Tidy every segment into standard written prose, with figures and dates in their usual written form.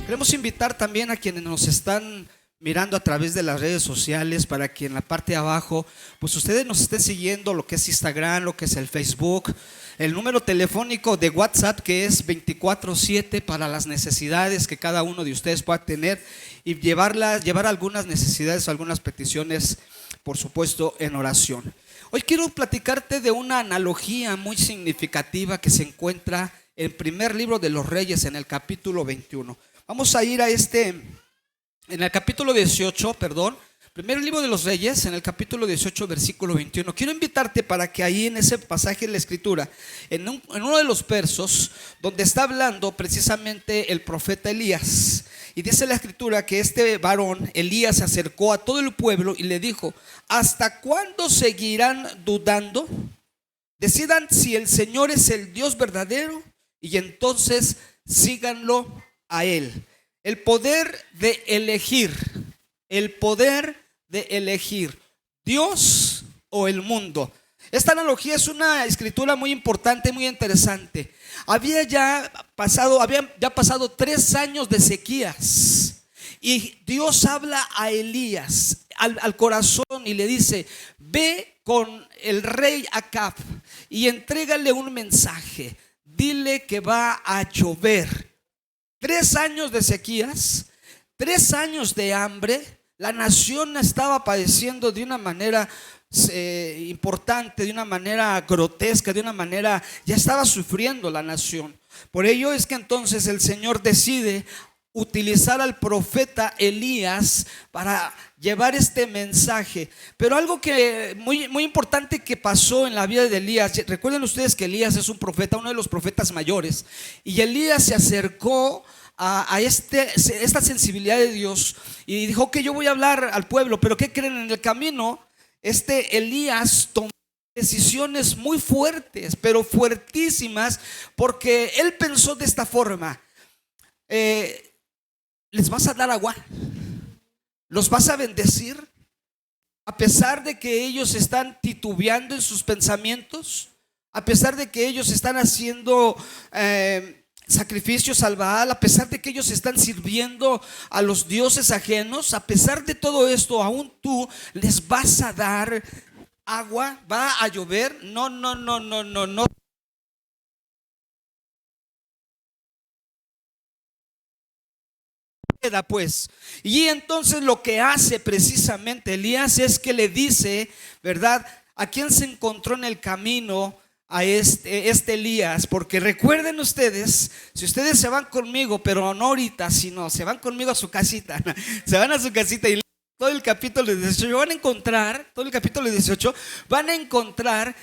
Queremos invitar también a quienes nos están mirando a través de las redes sociales para que en la parte de abajo pues ustedes nos estén siguiendo lo que es Instagram, lo que es el Facebook, el número telefónico de WhatsApp que es 24/7 para las necesidades que cada uno de ustedes pueda tener y llevar algunas necesidades, algunas peticiones, por supuesto, en oración. Hoy quiero platicarte de una analogía muy significativa que se encuentra en el primer libro de los Reyes, en el capítulo 21. Vamos a ir en el capítulo 18, primer libro de los Reyes, en el capítulo 18, versículo 21. Quiero invitarte para que ahí en ese pasaje de la Escritura, en uno de los versos, donde está hablando precisamente el profeta Elías. Y dice la Escritura que este varón, Elías, se acercó a todo el pueblo y le dijo: ¿hasta cuándo seguirán dudando? Decidan si el Señor es el Dios verdadero y entonces síganlo a Él. El poder de elegir, Dios o el mundo. Esta analogía es una escritura muy importante, muy interesante. Habían ya pasado 3 años de sequías y Dios habla a Elías al corazón y le dice: ve con el rey Acab y entrégale un mensaje. Dile que va a llover. 3 años de sequías, 3 años de hambre. La nación estaba padeciendo de una manera importante, de una manera grotesca, de una manera, ya estaba sufriendo la nación. Por ello es que entonces el Señor decide utilizar al profeta Elías para llevar este mensaje. Pero algo que muy importante que pasó en la vida de Elías, recuerden ustedes que Elías es un profeta, uno de los profetas mayores, y Elías se acercó a esta sensibilidad de Dios y dijo que yo voy a hablar al pueblo. Pero ¿qué creen? En el camino Elías tomó decisiones muy fuertes, pero fuertísimas, porque él pensó de esta forma: les vas a dar agua, los vas a bendecir, a pesar de que ellos están titubeando en sus pensamientos, a pesar de que ellos están haciendo sacrificios al Baal, a pesar de que ellos están sirviendo a los dioses ajenos. A pesar de todo esto, aún tú les vas a dar agua, va a llover. No. Pues, y entonces lo que hace precisamente Elías es que le dice, ¿verdad?, a quién se encontró en el camino a este Elías. Porque recuerden ustedes, si ustedes se van conmigo, pero no ahorita, sino se van conmigo a su casita, se van a su casita y todo el capítulo 18 van a encontrar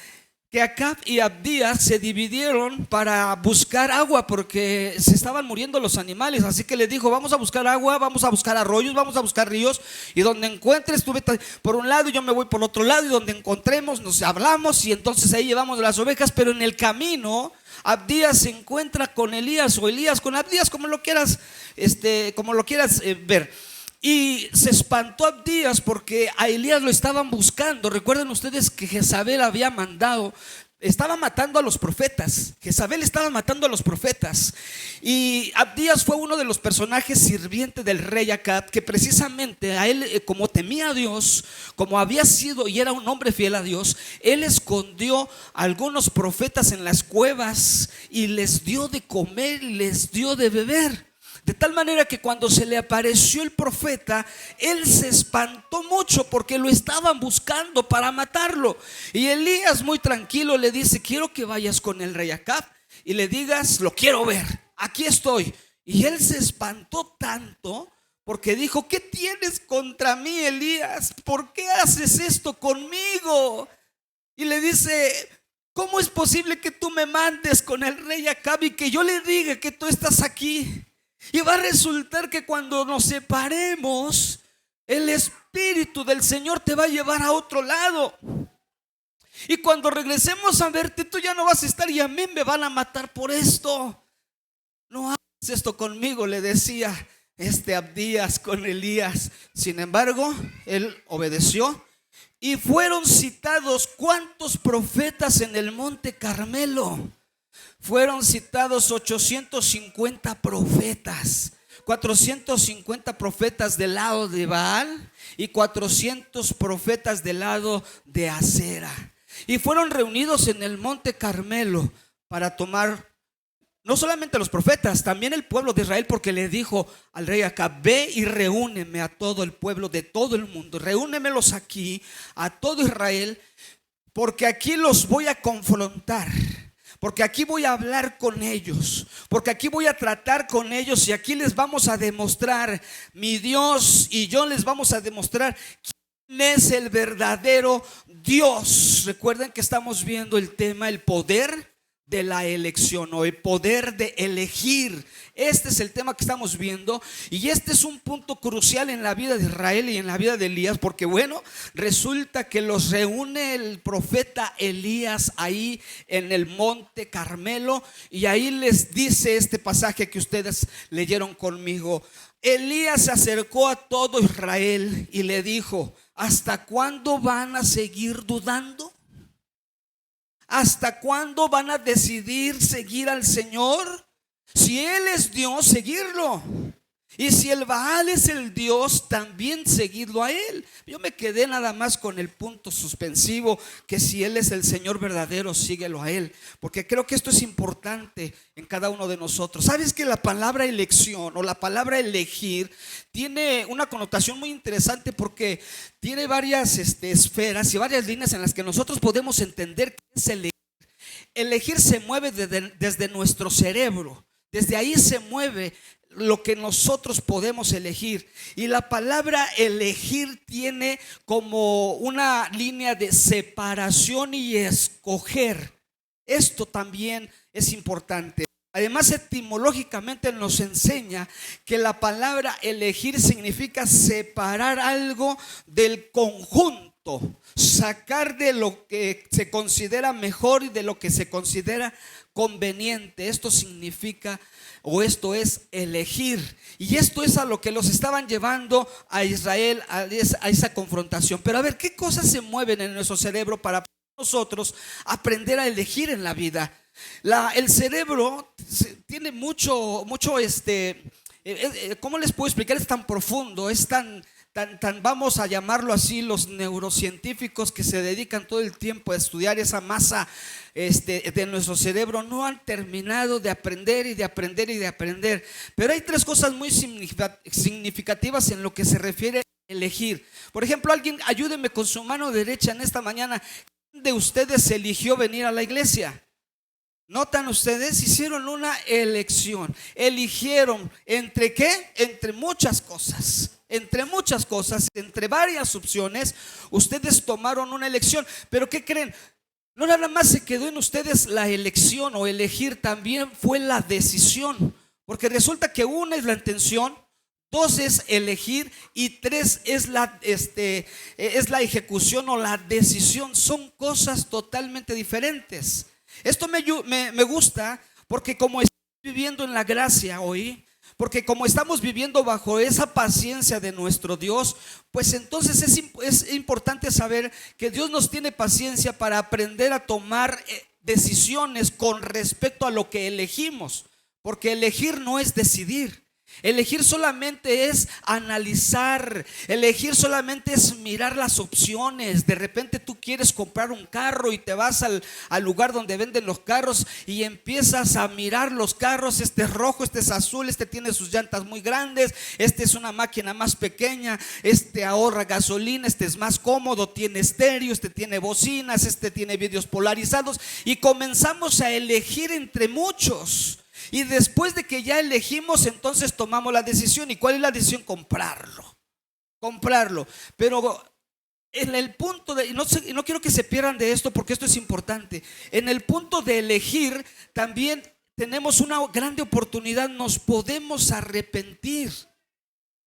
que Acab y Abdías se dividieron para buscar agua, porque se estaban muriendo los animales. Así que le dijo: vamos a buscar agua, vamos a buscar arroyos, vamos a buscar ríos, y donde encuentres tú vete por un lado y yo me voy por otro lado, y donde encontremos nos hablamos, y entonces ahí llevamos las ovejas. Pero en el camino Abdías se encuentra con Elías, o Elías con Abdías, como lo quieras ver. Y se espantó Abdías porque a Elías lo estaban buscando. Recuerden ustedes que Jezabel había mandado, estaba matando a los profetas. Jezabel estaba matando a los profetas. Y Abdías fue uno de los personajes sirvientes del rey Acab, que precisamente a él, como temía a Dios, como había sido y era un hombre fiel a Dios, él escondió a algunos profetas en las cuevas y les dio de comer y les dio de beber. De tal manera que cuando se le apareció el profeta, él se espantó mucho porque lo estaban buscando para matarlo. Y Elías, muy tranquilo, le dice: quiero que vayas con el rey Acab y le digas: lo quiero ver, aquí estoy. Y él se espantó tanto porque dijo: ¿qué tienes contra mí, Elías? ¿Por qué haces esto conmigo? Y le dice: ¿cómo es posible que tú me mandes con el rey Acab y que yo le diga que tú estás aquí? Y va a resultar que cuando nos separemos, el Espíritu del Señor te va a llevar a otro lado. Y cuando regresemos a verte, tú ya no vas a estar y a mí me van a matar por esto. No hagas esto conmigo, le decía Abdías con Elías. Sin embargo, él obedeció. Y fueron citados ¿cuántos profetas en el monte Carmelo? Fueron citados 850 profetas. 450 profetas del lado de Baal y 400 profetas del lado de Acera. Y fueron reunidos en el monte Carmelo para tomar, no solamente los profetas, también el pueblo de Israel, porque le dijo al rey Acab: ve y reúneme a todo el pueblo de todo el mundo, reúnemelos aquí, a todo Israel, porque aquí los voy a confrontar, porque aquí voy a hablar con ellos, porque aquí voy a tratar con ellos, y aquí les vamos a demostrar, mi Dios y yo les vamos a demostrar quién es el verdadero Dios. Recuerden que estamos viendo el tema, el poder de la elección, o el poder de elegir. Este es el tema que estamos viendo, y este es un punto crucial en la vida de Israel y en la vida de Elías, porque bueno, resulta que los reúne el profeta Elías ahí en el monte Carmelo, y ahí les dice este pasaje que ustedes leyeron conmigo. Elías se acercó a todo Israel y le dijo: ¿hasta cuándo van a seguir dudando? ¿Hasta cuándo van a decidir seguir al Señor? Si Él es Dios, seguirlo. Y si el Baal es el Dios, también seguirlo a Él. Yo me quedé nada más con el punto suspensivo, que si Él es el Señor verdadero, síguelo a Él. Porque creo que esto es importante en cada uno de nosotros. ¿Sabes que la palabra elección o la palabra elegir tiene una connotación muy interesante? Porque tiene varias esferas y varias líneas en las que nosotros podemos entender qué es elegir. Elegir se mueve desde nuestro cerebro. Desde ahí se mueve lo que nosotros podemos elegir. Y la palabra elegir tiene como una línea de separación y escoger. Esto también es importante. Además, etimológicamente nos enseña que la palabra elegir significa separar algo del conjunto, sacar de lo que se considera mejor y de lo que se considera conveniente. Esto significa, o esto es elegir. Y esto es a lo que los estaban llevando a Israel, a esa confrontación. Pero a ver, ¿qué cosas se mueven en nuestro cerebro para nosotros aprender a elegir en la vida? El cerebro tiene mucho, ¿cómo les puedo explicar? Es tan profundo, es tan, vamos a llamarlo así, los neurocientíficos que se dedican todo el tiempo a estudiar esa masa de nuestro cerebro no han terminado de aprender y de aprender y de aprender. Pero hay tres cosas muy significativas en lo que se refiere a elegir. Por ejemplo, alguien ayúdeme con su mano derecha en esta mañana. ¿Quién de ustedes eligió venir a la iglesia? ¿Notan ustedes? Hicieron una elección. Eligieron ¿entre qué? Entre muchas cosas. Entre muchas cosas, entre varias opciones, ustedes tomaron una elección. Pero ¿qué creen? No nada más se quedó en ustedes la elección o elegir, también fue la decisión. Porque resulta que una es la intención, dos es elegir y tres es la ejecución o la decisión. Son cosas totalmente diferentes. Esto me gusta porque como estamos viviendo en la gracia hoy, porque como estamos viviendo bajo esa paciencia de nuestro Dios, pues entonces es importante saber que Dios nos tiene paciencia para aprender a tomar decisiones con respecto a lo que elegimos. Porque elegir no es decidir. Elegir solamente es analizar. Elegir solamente es mirar las opciones. De repente tú quieres comprar un carro y te vas al lugar donde venden los carros y empiezas a mirar los carros. Este es rojo, este es azul, este tiene sus llantas muy grandes, este es una máquina más pequeña, este ahorra gasolina, este es más cómodo, tiene estéreo, este tiene bocinas, este tiene vidrios polarizados. Y comenzamos a elegir entre muchos. Y después de que ya elegimos, entonces tomamos la decisión. ¿Y cuál es la decisión? Comprarlo. Pero en el punto de, no quiero que se pierdan de esto porque esto es importante. En el punto de elegir también tenemos una grande oportunidad. Nos podemos arrepentir,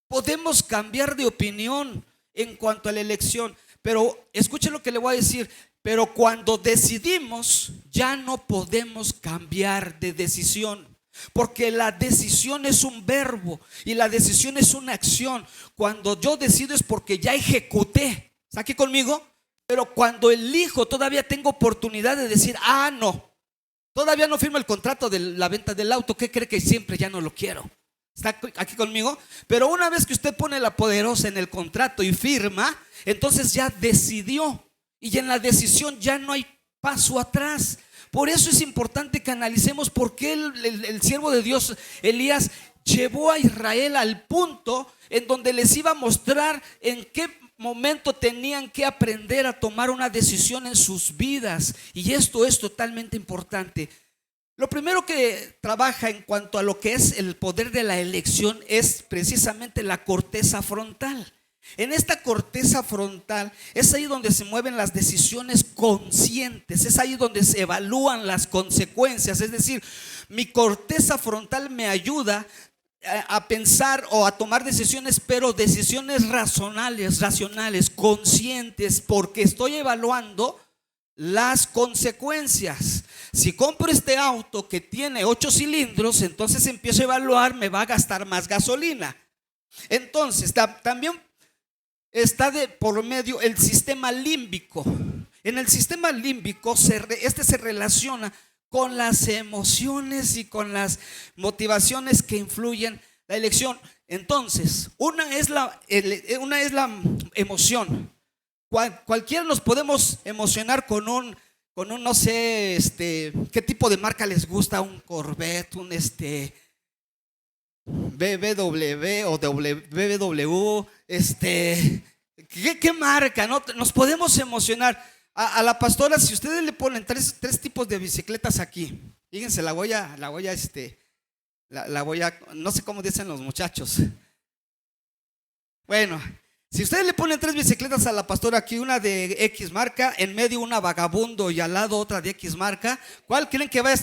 podemos cambiar de opinión en cuanto a la elección. Pero escuchen lo que le voy a decir. Pero cuando decidimos, ya no podemos cambiar de decisión. Porque la decisión es un verbo y la decisión es una acción. Cuando yo decido es porque ya ejecuté. ¿Está aquí conmigo? Pero cuando elijo, todavía tengo oportunidad de decir: no, todavía no firmo el contrato de la venta del auto. ¿Qué cree que siempre ya no lo quiero? ¿Está aquí conmigo? Pero una vez que usted pone la poderosa en el contrato y firma, entonces ya decidió. Y en la decisión ya no hay paso atrás. Por eso es importante que analicemos por qué el siervo de Dios, Elías, llevó a Israel al punto en donde les iba a mostrar en qué momento tenían que aprender a tomar una decisión en sus vidas. Y esto es totalmente importante. Lo primero que trabaja en cuanto a lo que es el poder de la elección es precisamente la corteza frontal. En esta corteza frontal es ahí donde se mueven las decisiones conscientes, es ahí donde se evalúan las consecuencias. Es decir, mi corteza frontal me ayuda a pensar o a tomar decisiones, pero decisiones racionales, conscientes, porque estoy evaluando las consecuencias. Si compro este auto que tiene 8 cilindros, entonces empiezo a evaluar, me va a gastar más gasolina. Entonces también está de por medio el sistema límbico. En el sistema límbico este se relaciona con las emociones y con las motivaciones que influyen la elección. Entonces, una es la emoción. Cualquiera nos podemos emocionar con un no sé, qué tipo de marca les gusta, un Corvette, un BBW o BMW, ¿qué marca? ¿No? Nos podemos emocionar. A la pastora, si ustedes le ponen tres tipos de bicicletas aquí, fíjense, no sé cómo dicen los muchachos. Bueno, si ustedes le ponen 3 bicicletas a la pastora aquí, una de X marca, en medio una Vagabundo y al lado otra de X marca, ¿cuál creen que va a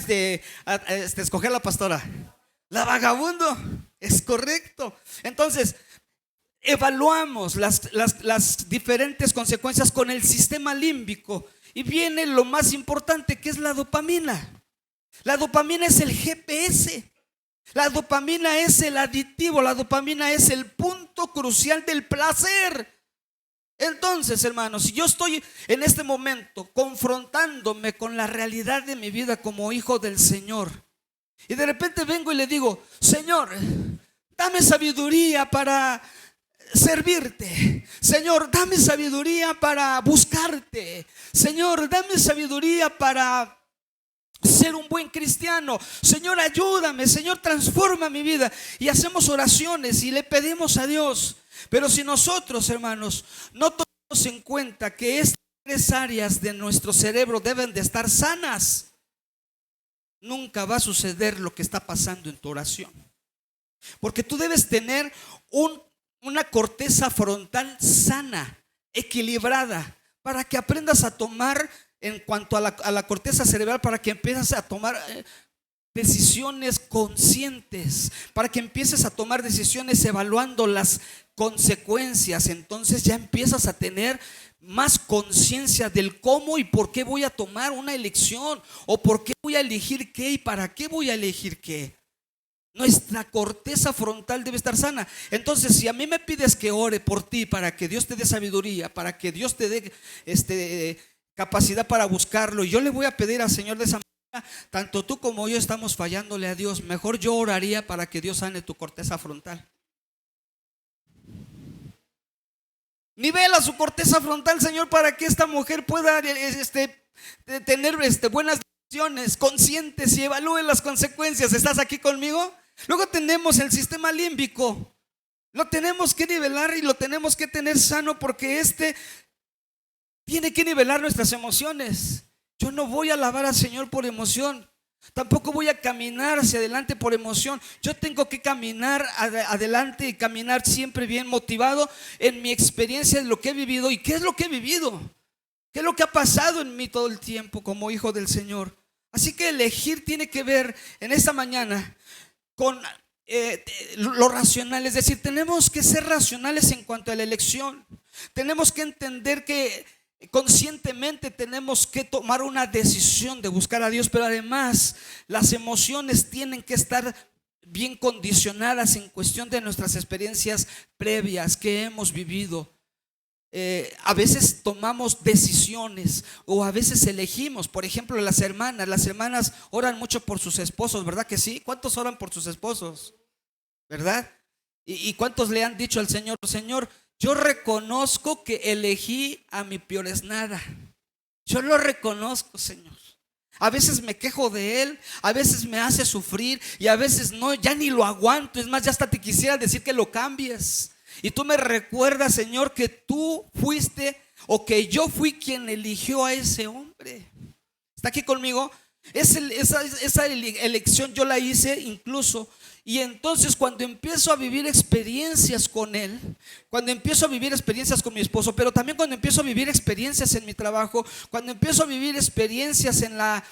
escoger la pastora? La Vagabundo, es correcto. Entonces, evaluamos las diferentes consecuencias con el sistema límbico y viene lo más importante, que es la dopamina. La dopamina es el GPS. La dopamina es el aditivo, la dopamina es el punto crucial del placer. Entonces, hermanos, si yo estoy en este momento confrontándome con la realidad de mi vida como hijo del Señor, y de repente vengo y le digo: Señor, dame sabiduría para servirte. Señor, dame sabiduría para buscarte. Señor, dame sabiduría para ser un buen cristiano. Señor, ayúdame. Señor, transforma mi vida. Y hacemos oraciones y le pedimos a Dios. Pero si nosotros, hermanos, no tomamos en cuenta que estas 3 áreas de nuestro cerebro deben de estar sanas, nunca va a suceder lo que está pasando en tu oración. Porque tú debes tener una corteza frontal sana, equilibrada, para que aprendas a tomar, en cuanto a la corteza cerebral, para que empieces a tomar decisiones conscientes, para que empieces a tomar decisiones evaluando las consecuencias. Entonces ya empiezas a tener más conciencia del cómo y por qué voy a tomar una elección, o por qué voy a elegir qué y para qué voy a elegir qué. Nuestra corteza frontal debe estar sana. Entonces, si a mí me pides que ore por ti para que Dios te dé sabiduría, para que Dios te dé capacidad para buscarlo, y yo le voy a pedir al Señor de esa manera, tanto tú como yo estamos fallándole a Dios. Mejor yo oraría para que Dios sane tu corteza frontal. Nivela su corteza frontal, Señor, para que esta mujer pueda tener buenas decisiones conscientes y evalúe las consecuencias. ¿Estás aquí conmigo? Luego tenemos el sistema límbico. Lo tenemos que nivelar y lo tenemos que tener sano, porque tiene que nivelar nuestras emociones. Yo no voy a alabar al Señor por emoción. Tampoco voy a caminar hacia adelante por emoción. Yo tengo que caminar adelante y caminar siempre bien motivado en mi experiencia de lo que he vivido. ¿Y qué es lo que he vivido? ¿Qué es lo que ha pasado en mí todo el tiempo como hijo del Señor? Así que elegir tiene que ver en esta mañana con lo racional. Es decir, tenemos que ser racionales en cuanto a la elección. Tenemos que entender que conscientemente tenemos que tomar una decisión de buscar a Dios, pero además las emociones tienen que estar bien condicionadas en cuestión de nuestras experiencias previas que hemos vivido. A veces tomamos decisiones o a veces elegimos. Por ejemplo, las hermanas oran mucho por sus esposos, ¿verdad que sí? ¿Cuántos oran por sus esposos? ¿verdad? ¿Y cuántos le han dicho al Señor, Señor, yo reconozco que elegí a mi peor es nada? Yo lo reconozco, Señor. A veces me quejo de Él, a veces me hace sufrir y a veces no, ya ni lo aguanto. Es más, ya hasta te quisiera decir que lo cambies. Y tú me recuerdas, Señor, que tú fuiste o que yo fui quien eligió a ese hombre. ¿Está aquí conmigo? Esa elección yo la hice incluso. Y entonces cuando empiezo a vivir experiencias con Él, cuando empiezo a vivir experiencias con mi esposo, pero también cuando empiezo a vivir experiencias en mi trabajo, cuando empiezo a vivir experiencias en la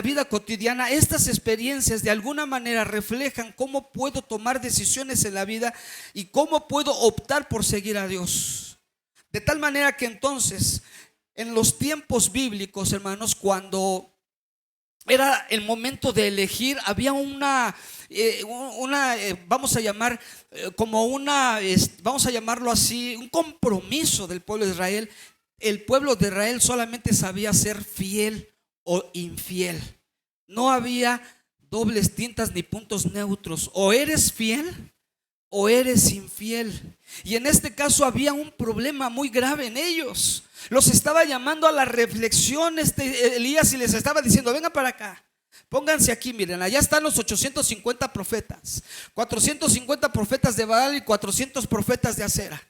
vida cotidiana, estas experiencias de alguna manera reflejan cómo puedo tomar decisiones en la vida y cómo puedo optar por seguir a Dios. De tal manera que entonces, en los tiempos bíblicos, hermanos, cuando era el momento de elegir, había vamos a llamar vamos a llamarlo así, un compromiso del pueblo de Israel. El pueblo de Israel solamente sabía ser fiel o infiel. No había dobles tintas ni puntos neutros. O eres fiel o eres infiel. Y en este caso había un problema muy grave en ellos. Los estaba llamando a la reflexión Elías y les estaba diciendo: vengan para acá, pónganse aquí, miren, allá están los 850 profetas, 450 profetas de Baal y 400 profetas de Acera.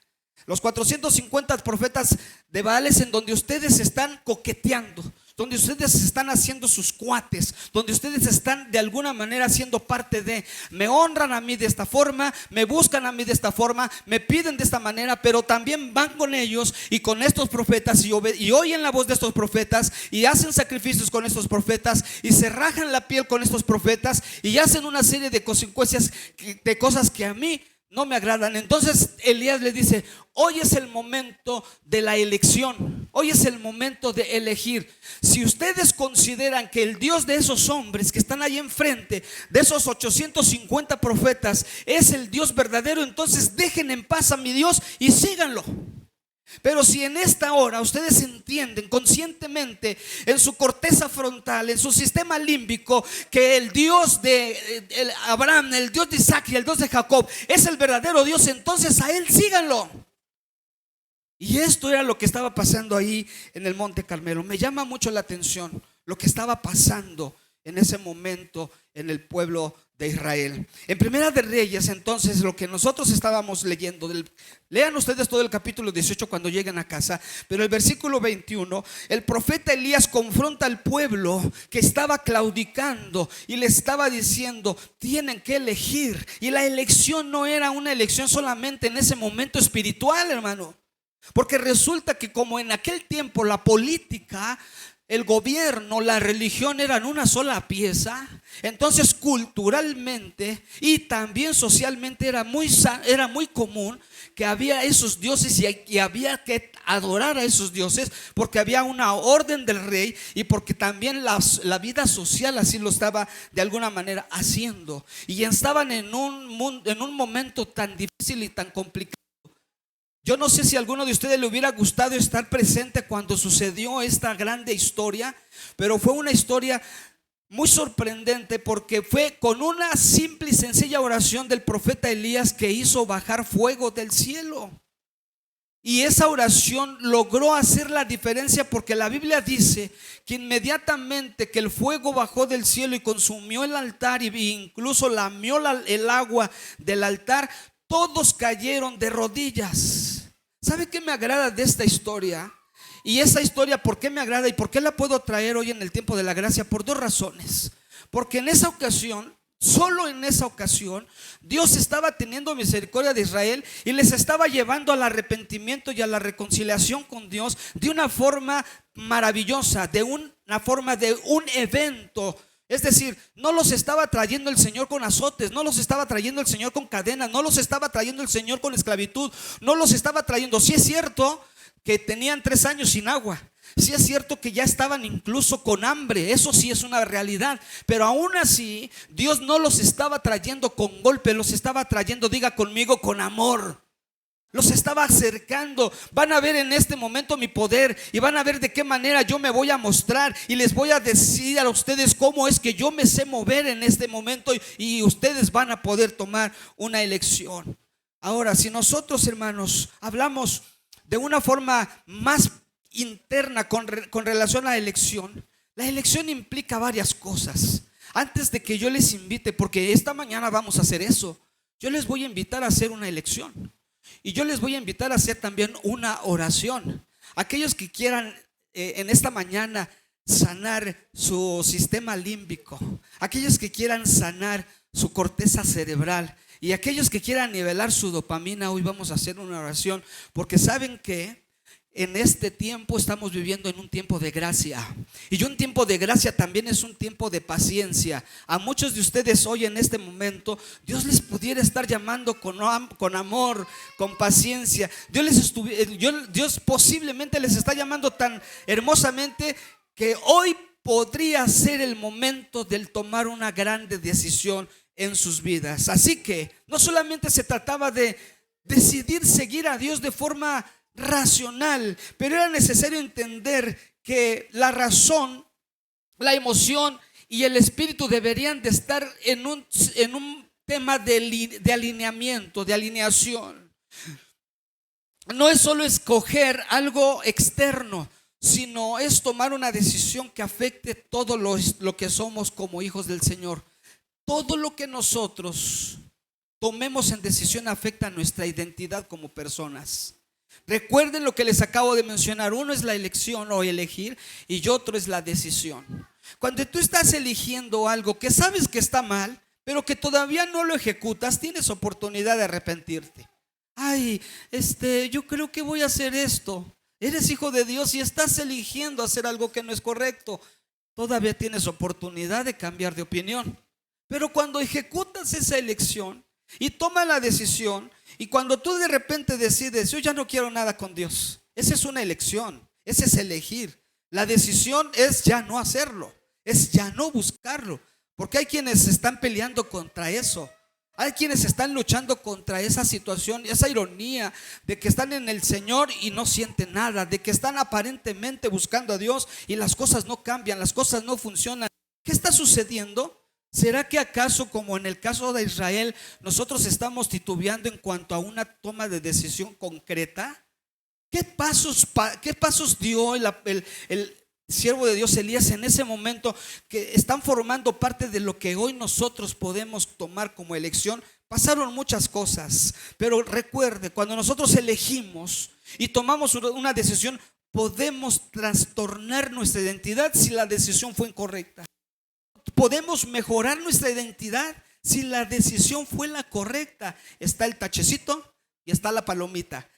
Los 450 profetas de Baal es en donde ustedes están coqueteando, donde ustedes están haciendo sus cuates, donde ustedes están de alguna manera siendo parte de, me honran a mí de esta forma, me buscan a mí de esta forma, me piden de esta manera, pero también van con ellos y con estos profetas y oyen la voz de estos profetas y hacen sacrificios con estos profetas y se rajan la piel con estos profetas y hacen una serie de consecuencias, de cosas que a mí no me agradan. Entonces Elías le dice: hoy es el momento de la elección, hoy es el momento de elegir. Si ustedes consideran que el Dios de esos hombres que están ahí enfrente, de esos 850 profetas, es el Dios verdadero, entonces dejen en paz a mi Dios y síganlo. Pero si en esta hora ustedes entienden conscientemente en su corteza frontal, en su sistema límbico, que el Dios de Abraham, el Dios de Isaac y el Dios de Jacob es el verdadero Dios, entonces a Él síganlo. Y esto era lo que estaba pasando ahí en el Monte Carmelo. Me llama mucho la atención lo que estaba pasando en ese momento en el pueblo de Israel. En Primera de Reyes, entonces, lo que nosotros estábamos leyendo, lean ustedes todo el capítulo 18 cuando lleguen a casa, pero el versículo 21, el profeta Elías confronta al pueblo que estaba claudicando y le estaba diciendo: tienen que elegir. Y la elección no era una elección solamente en ese momento espiritual, hermano, porque resulta que como en aquel tiempo la política, el gobierno, la religión eran una sola pieza, entonces culturalmente y también socialmente era muy común que había esos dioses y había que adorar a esos dioses, porque había una orden del rey y porque también la vida social así lo estaba de alguna manera haciendo. Y estaban en un momento tan difícil y tan complicado. Yo no sé si a alguno de ustedes le hubiera gustado estar presente cuando sucedió esta grande historia, pero fue una historia muy sorprendente, porque fue con una simple y sencilla oración del profeta Elías que hizo bajar fuego del cielo. Y esa oración logró hacer la diferencia, porque la Biblia dice que inmediatamente que el fuego bajó del cielo y consumió el altar e incluso lamió el agua del altar, todos cayeron de rodillas. ¿Sabe qué me agrada de esta historia? Y esa historia, ¿por qué me agrada y por qué la puedo traer hoy en el tiempo de la gracia? Por dos razones. Porque en esa ocasión, solo en esa ocasión, Dios estaba teniendo misericordia de Israel y les estaba llevando al arrepentimiento y a la reconciliación con Dios de una forma maravillosa, de una forma de un evento. Es decir, no los estaba trayendo el Señor con azotes, no los estaba trayendo el Señor con cadenas, no los estaba trayendo el Señor con esclavitud, no los estaba trayendo. Sí es cierto que tenían 3 años sin agua, sí es cierto que ya estaban incluso con hambre, eso sí es una realidad, pero aún así Dios no los estaba trayendo con golpe, los estaba trayendo, diga conmigo, con amor. Los estaba acercando. Van a ver en este momento mi poder y van a ver de qué manera yo me voy a mostrar y les voy a decir a ustedes cómo es que yo me sé mover en este momento y ustedes van a poder tomar una elección. Ahora, si nosotros, hermanos, hablamos de una forma más interna con relación a la elección implica varias cosas. Antes de que yo les invite, porque esta mañana vamos a hacer eso, yo les voy a invitar a hacer una elección. Y yo les voy a invitar a hacer también una oración. Aquellos que quieran en esta mañana sanar su sistema límbico, aquellos que quieran sanar su corteza cerebral y aquellos que quieran nivelar su dopamina, hoy vamos a hacer una oración, porque saben que en este tiempo estamos viviendo en un tiempo de gracia. Y un tiempo de gracia también es un tiempo de paciencia. A muchos de ustedes hoy en este momento Dios les pudiera estar llamando con amor, con paciencia. Dios posiblemente les está llamando tan hermosamente que hoy podría ser el momento del tomar una grande decisión en sus vidas. Así que no solamente se trataba de decidir seguir a Dios de forma racional, pero era necesario entender que la razón, la emoción y el espíritu deberían de estar en un tema de alineamiento, de alineación. No es solo escoger algo externo, sino es tomar una decisión que afecte todo lo que somos como hijos del Señor. Todo lo que nosotros tomemos en decisión afecta a nuestra identidad como personas. Recuerden lo que les acabo de mencionar. Uno es la elección o elegir y otro es la decisión. Cuando tú estás eligiendo algo que sabes que está mal, pero que todavía no lo ejecutas, tienes oportunidad de arrepentirte. Ay, yo creo que voy a hacer esto. Eres hijo de Dios y estás eligiendo hacer algo que no es correcto. Todavía tienes oportunidad de cambiar de opinión. Pero cuando ejecutas esa elección y tomas la decisión, y cuando tú de repente decides, yo ya no quiero nada con Dios, esa es una elección, ese es elegir. La decisión es ya no hacerlo, es ya no buscarlo, porque hay quienes están peleando contra eso. Hay quienes están luchando contra esa situación, esa ironía de que están en el Señor y no sienten nada, de que están aparentemente buscando a Dios y las cosas no cambian, las cosas no funcionan. ¿Qué está sucediendo? ¿Será que acaso, como en el caso de Israel, nosotros estamos titubeando en cuanto a una toma de decisión concreta? ¿Qué pasos dio el siervo de Dios Elías en ese momento que están formando parte de lo que hoy nosotros podemos tomar como elección? Pasaron muchas cosas, pero recuerde, cuando nosotros elegimos y tomamos una decisión, podemos trastornar nuestra identidad si la decisión fue incorrecta. Podemos mejorar nuestra identidad si la decisión fue la correcta. Está el tachecito y está la palomita.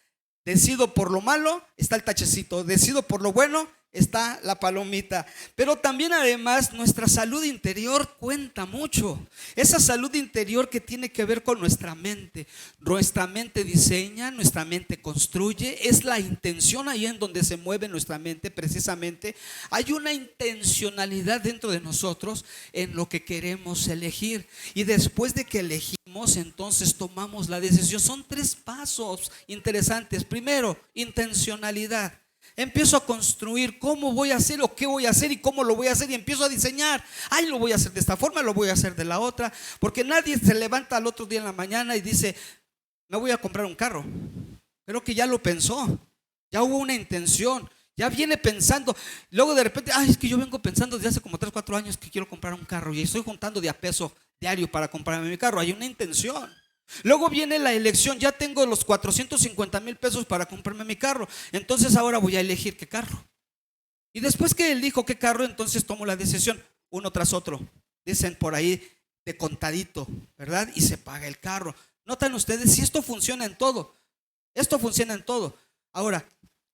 Decido por lo malo, está el tachecito. Decido por lo bueno, está la palomita. Pero también además nuestra salud interior cuenta mucho. Esa salud interior que tiene que ver con nuestra mente. Nuestra mente diseña, nuestra mente construye. Es la intención ahí en donde se mueve nuestra mente precisamente. Hay una intencionalidad dentro de nosotros en lo que queremos elegir. Y después de que elegimos, entonces tomamos la decisión. Son 3 pasos interesantes. Primero, intencionalidad. Empiezo a construir cómo voy a hacer o qué voy a hacer y cómo lo voy a hacer, y empiezo a diseñar. Ay, lo voy a hacer de esta forma, lo voy a hacer de la otra, porque nadie se levanta al otro día en la mañana y dice, me voy a comprar un carro. Creo que ya lo pensó, ya hubo una intención, ya viene pensando. Luego de repente, ay, es que yo vengo pensando desde hace como 3, 4 años que quiero comprar un carro y estoy juntando de a peso diario para comprarme mi carro. Hay una intención. Luego viene la elección, ya tengo los 450,000 pesos para comprarme mi carro, entonces ahora voy a elegir qué carro. Y después que él dijo qué carro, entonces tomo la decisión, uno tras otro. Dicen por ahí de contadito, ¿verdad? Y se paga el carro. Notan ustedes, si esto funciona en todo, esto funciona en todo. Ahora,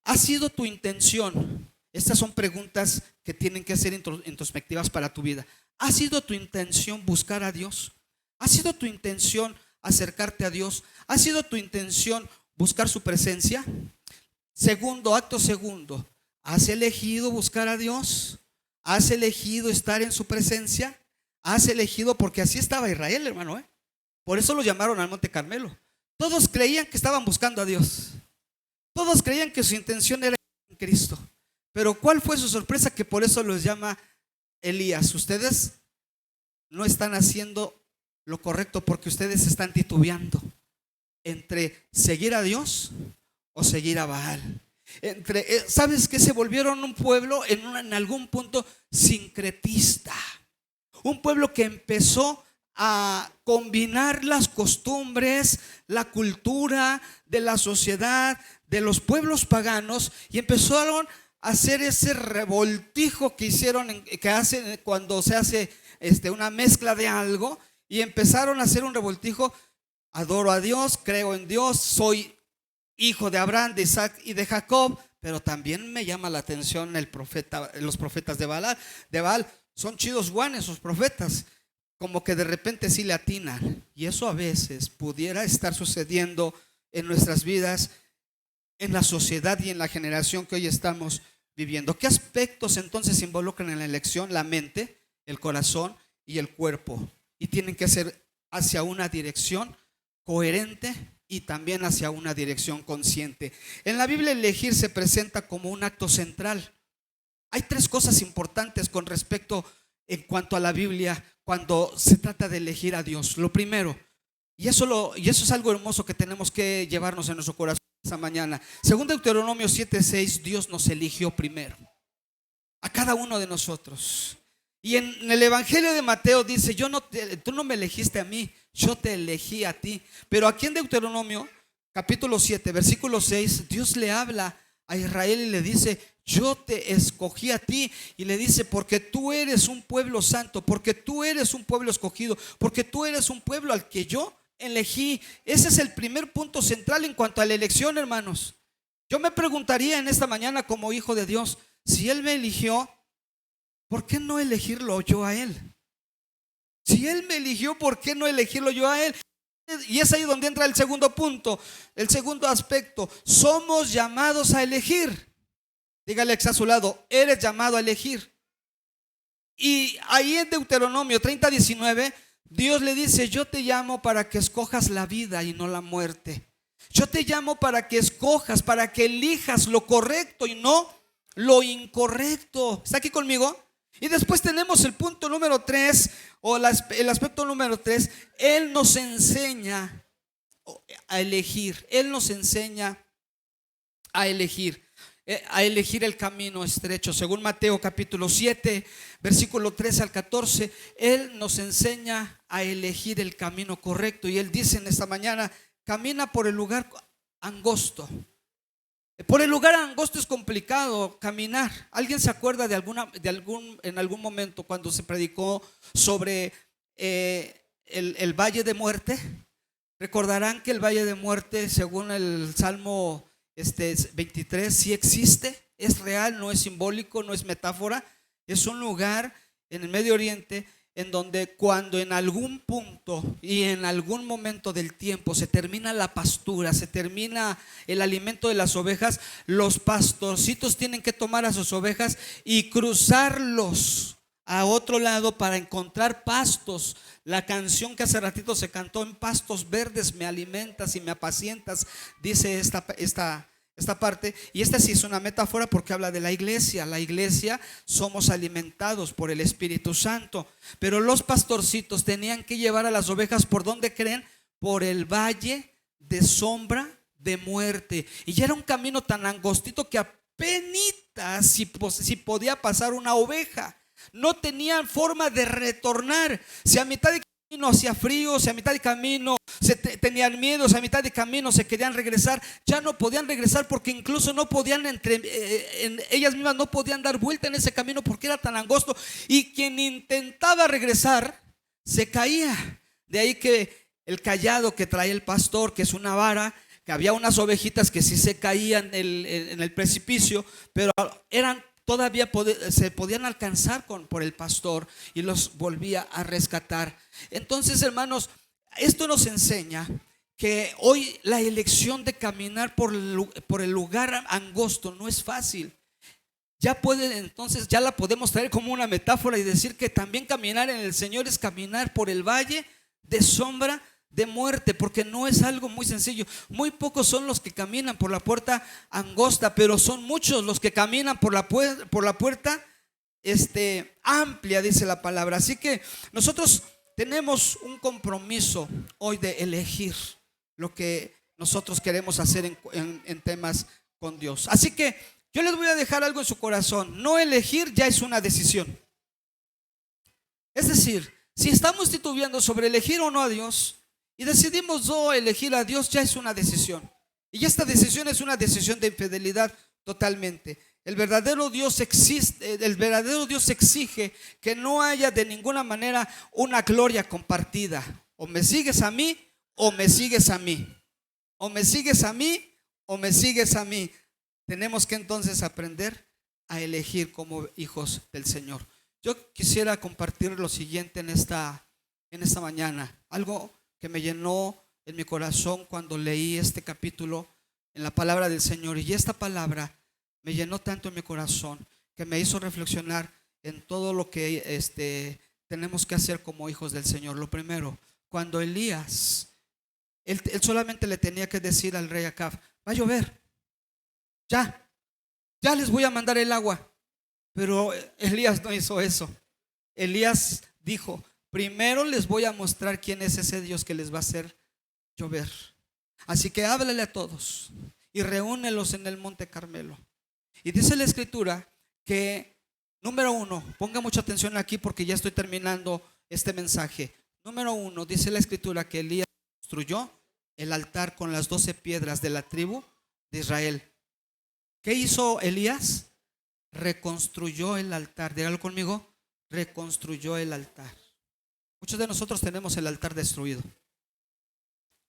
¿ha sido tu intención? Estas son preguntas que tienen que ser introspectivas para tu vida. ¿Ha sido tu intención buscar a Dios? ¿Ha sido tu intención acercarte a Dios? ¿Ha sido tu intención buscar su presencia? Segundo, acto segundo, ¿has elegido buscar a Dios? ¿Has elegido estar en su presencia? ¿Has elegido? Porque así estaba Israel, hermano, Por eso lo llamaron al Monte Carmelo. Todos creían que estaban buscando a Dios. Todos creían que su intención era en Cristo. Pero ¿cuál fue su sorpresa? Que por eso los llama Elías. Ustedes no están haciendo lo correcto porque ustedes están titubeando entre seguir a Dios o seguir a Baal. ¿Sabes qué? Se volvieron un pueblo en algún punto sincretista. Un pueblo que empezó a combinar las costumbres, la cultura de la sociedad, de los pueblos paganos, y empezaron a hacer ese revoltijo que hicieron, que hacen cuando se hace una mezcla de algo, y empezaron a hacer un revoltijo. Adoro a Dios, creo en Dios, soy hijo de Abraham, de Isaac y de Jacob, pero también me llama la atención los profetas de Baal. Son chidos guanes esos profetas, como que de repente sí le atinan. Y eso a veces pudiera estar sucediendo en nuestras vidas, en la sociedad y en la generación que hoy estamos viviendo. ¿Qué aspectos entonces se involucran en la elección? La mente, el corazón y el cuerpo. Y tienen que ser hacia una dirección coherente y también hacia una dirección consciente. En la Biblia, elegir se presenta como un acto central. Hay tres cosas importantes con respecto en cuanto a la Biblia cuando se trata de elegir a Dios. Lo primero, y eso es algo hermoso que tenemos que llevarnos en nuestro corazón esta mañana. Según Deuteronomio 7:6, Dios nos eligió primero, a cada uno de nosotros. Y en el Evangelio de Mateo dice: tú no me elegiste a mí, yo te elegí a ti. Pero aquí en Deuteronomio capítulo 7 versículo 6, Dios le habla a Israel y le dice: yo te escogí a ti. Y le dice: porque tú eres un pueblo santo, porque tú eres un pueblo escogido, porque tú eres un pueblo al que yo elegí. Ese es el primer punto central en cuanto a la elección, hermanos. Yo me preguntaría en esta mañana, como hijo de Dios, si Él me eligió, ¿por qué no elegirlo yo a Él? Si Él me eligió, ¿por qué no elegirlo yo a Él? Y es ahí donde entra el segundo punto, el segundo aspecto. Somos llamados a elegir. Dígale a su lado: eres llamado a elegir. Y ahí en Deuteronomio 30:19, Dios le dice: yo te llamo para que escojas la vida y no la muerte. Yo te llamo para que escojas, para que elijas lo correcto y no lo incorrecto. ¿Está aquí conmigo? Y después tenemos el punto número 3, o el aspecto número 3. Él nos enseña a elegir. Él nos enseña a elegir el camino estrecho. Según Mateo capítulo 7 versículo 13 al 14, Él nos enseña a elegir el camino correcto. Y Él dice en esta mañana: camina por el lugar angosto. Por el lugar angosto es complicado caminar. ¿Alguien se acuerda en algún momento cuando se predicó sobre el valle de muerte? Recordarán que el valle de muerte, según el Salmo 23, sí existe, es real, no es simbólico, no es metáfora. Es un lugar en el Medio Oriente en donde, cuando en algún punto y en algún momento del tiempo se termina la pastura, se termina el alimento de las ovejas, los pastorcitos tienen que tomar a sus ovejas y cruzarlos a otro lado para encontrar pastos. La canción que hace ratito se cantó: en pastos verdes me alimentas y me apacientas, dice esta parte. Y esta sí es una metáfora porque habla de la iglesia. La iglesia somos alimentados por el Espíritu Santo. Pero los pastorcitos tenían que llevar a las ovejas, ¿por dónde creen? Por el valle de sombra de muerte. Y ya era un camino tan angostito que apenitas si podía pasar una oveja. No tenían forma de retornar. Si a mitad de camino hacía frío, si a mitad de camino tenían miedo, si a mitad de camino se querían regresar, ya no podían regresar, porque incluso no podían ellas mismas no podían dar vuelta en ese camino porque era tan angosto. Y quien intentaba regresar se caía. De ahí que el cayado que trae el pastor, que es una vara, que había unas ovejitas que sí se caían en el precipicio, pero todavía se podían alcanzar por el pastor y los volvía a rescatar. Entonces, hermanos, esto nos enseña que hoy la elección de caminar por el lugar angosto no es fácil. Entonces ya la podemos traer como una metáfora y decir que también caminar en el Señor es caminar por el valle de sombra de muerte, porque no es algo muy sencillo. Muy pocos son los que caminan por la puerta angosta, pero son muchos los que caminan por la puerta amplia, dice la palabra. Así que nosotros tenemos un compromiso hoy de elegir lo que nosotros queremos hacer en temas con Dios. Así que yo les voy a dejar algo en su corazón. No elegir ya es una decisión. Es decir, si estamos titubeando sobre elegir o no a Dios y decidimos no elegir a Dios, ya es una decisión. Y esta decisión es una decisión de infidelidad totalmente. El verdadero Dios exige que no haya de ninguna manera una gloria compartida. O me sigues a mí o me sigues a mí. O me sigues a mí o me sigues a mí. Tenemos que entonces aprender a elegir como hijos del Señor. Yo quisiera compartir lo siguiente en esta mañana. Algo que me llenó en mi corazón cuando leí este capítulo en la palabra del Señor. Y esta palabra me llenó tanto en mi corazón que me hizo reflexionar en todo lo que tenemos que hacer como hijos del Señor. Lo primero, cuando Elías, él solamente le tenía que decir al rey Acab: va a llover, ya les voy a mandar el agua. Pero Elías no hizo eso. Elías dijo: primero les voy a mostrar quién es ese Dios que les va a hacer llover. Así que háblale a todos y reúnelos en el monte Carmelo. Y dice la escritura que, número uno, ponga mucha atención aquí porque ya estoy terminando este mensaje. Número uno, dice la escritura que Elías construyó el altar con las 12 piedras de la tribu de Israel. ¿Qué hizo Elías? Reconstruyó el altar. Dígalo conmigo: reconstruyó el altar. Muchos de nosotros tenemos el altar destruido.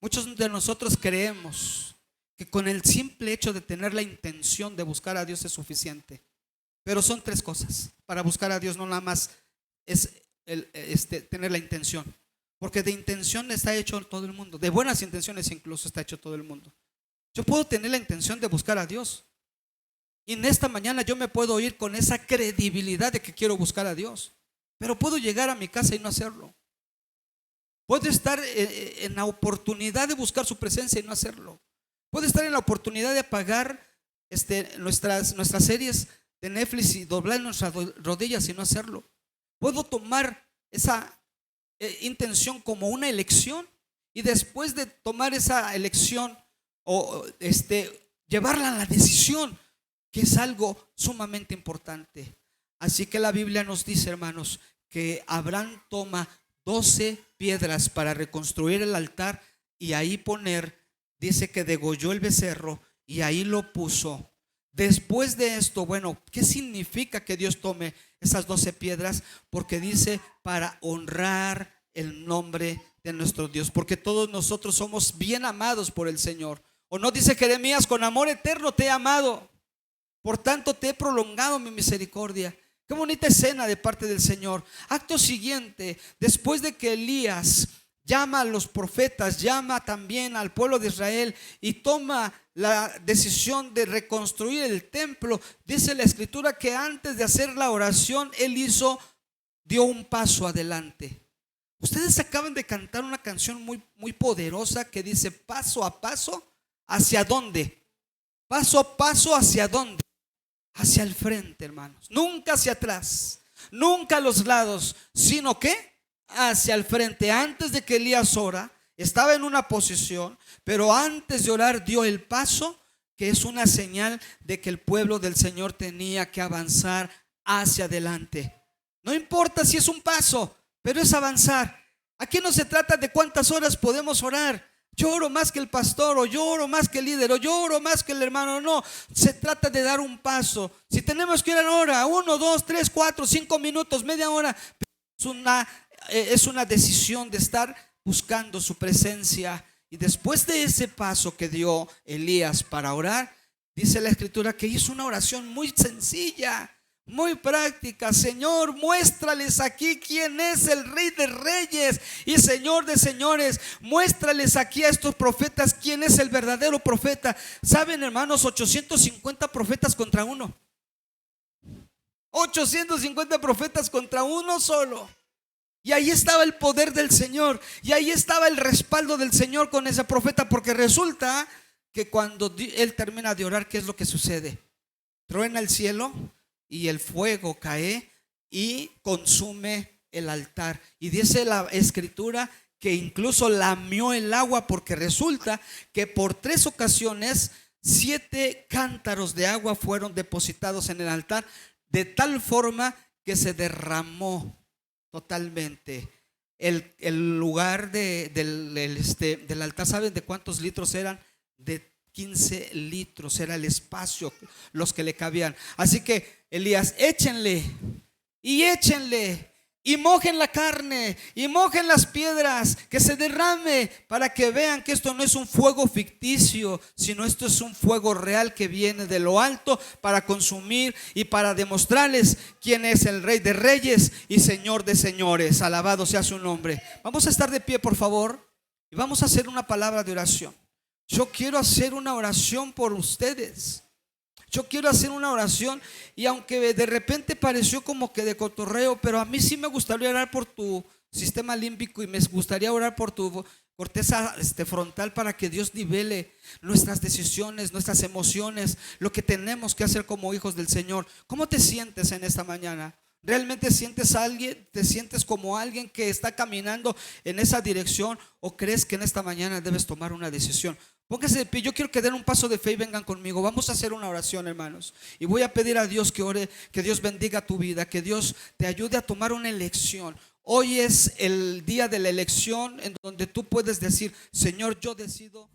Muchos de nosotros creemos que con el simple hecho de tener la intención de buscar a Dios es suficiente. Pero son tres cosas para buscar a Dios. No nada más es tener la intención, porque de intención está hecho todo el mundo. De buenas intenciones incluso está hecho todo el mundo. Yo puedo tener la intención de buscar a Dios, y en esta mañana yo me puedo ir con esa credibilidad de que quiero buscar a Dios, pero puedo llegar a mi casa y no hacerlo. Puedo estar en la oportunidad de buscar su presencia y no hacerlo. Puedo estar en la oportunidad de apagar nuestras series de Netflix y doblar nuestras rodillas y no hacerlo. Puedo tomar esa intención como una elección, y después de tomar esa elección llevarla a la decisión, que es algo sumamente importante. Así que la Biblia nos dice, hermanos, que Abraham toma 12 piedras para reconstruir el altar y ahí dice que degolló el becerro y ahí lo puso. Después de esto, bueno, ¿qué significa que Dios tome esas 12 piedras? Porque dice: para honrar el nombre de nuestro Dios, porque todos nosotros somos bien amados por el Señor. ¿O no dice Jeremías: con amor eterno te he amado, por tanto te he prolongado mi misericordia? Qué bonita escena de parte del Señor. Acto siguiente, después de que Elías llama a los profetas, llama también al pueblo de Israel y toma la decisión de reconstruir el templo, dice la escritura que antes de hacer la oración, él dio un paso adelante. Ustedes acaban de cantar una canción muy, muy poderosa que dice: paso a paso, ¿hacia dónde? Paso a paso, ¿hacia dónde? Hacia el frente, hermanos. Nunca hacia atrás, nunca a los lados, sino que hacia el frente. Antes de que Elías ora, estaba en una posición, pero antes de orar dio el paso, que es una señal de que el pueblo del Señor tenía que avanzar hacia adelante. No importa si es un paso, pero es avanzar. Aquí no se trata de cuántas horas podemos orar. Yo oro más que el pastor, o yo oro más que el líder, o yo oro más que el hermano. No, se trata de dar un paso. Si tenemos que ir ahora 1, 2, 3, 4, 5 minutos, media hora, es una decisión de estar buscando su presencia. Y después de ese paso que dio Elías para orar, dice la escritura que hizo una oración muy sencilla, muy práctica. Señor, muéstrales aquí quién es el Rey de Reyes y Señor de Señores. Muéstrales aquí a estos profetas quién es el verdadero profeta. Saben, hermanos, 850 profetas contra uno. 850 profetas contra uno solo. Y ahí estaba el poder del Señor. Y ahí estaba el respaldo del Señor con ese profeta. Porque resulta que cuando él termina de orar, ¿qué es lo que sucede? Truena el cielo y el fuego cae y consume el altar. Y dice la escritura que incluso lamió el agua, porque resulta que por 3 ocasiones 7 cántaros de agua fueron depositados en el altar, de tal forma que se derramó totalmente el lugar del altar. ¿Saben de cuántos litros eran? De 15 litros era el espacio, los que le cabían. Así que Elías, échenle y mojen la carne y mojen las piedras, que se derrame, para que vean que esto no es un fuego ficticio, sino esto es un fuego real que viene de lo alto para consumir y para demostrarles quién es el Rey de Reyes y Señor de Señores. Alabado sea su nombre. Vamos a estar de pie, por favor, y vamos a hacer una palabra de oración. Yo quiero hacer una oración por ustedes. Yo quiero hacer una oración, y aunque de repente pareció como que de cotorreo, pero a mí sí me gustaría orar por tu sistema límbico y me gustaría orar por tu corteza frontal, para que Dios nivele nuestras decisiones, nuestras emociones, lo que tenemos que hacer como hijos del Señor. ¿Cómo te sientes en esta mañana? ¿Realmente sientes a alguien? ¿Te sientes como alguien que está caminando en esa dirección, o crees que en esta mañana debes tomar una decisión? Póngase de pie. Yo quiero que den un paso de fe y vengan conmigo. Vamos a hacer una oración, hermanos. Y voy a pedir a Dios que ore, que Dios bendiga tu vida, que Dios te ayude a tomar una elección. Hoy es el día de la elección, en donde tú puedes decir: Señor, yo decido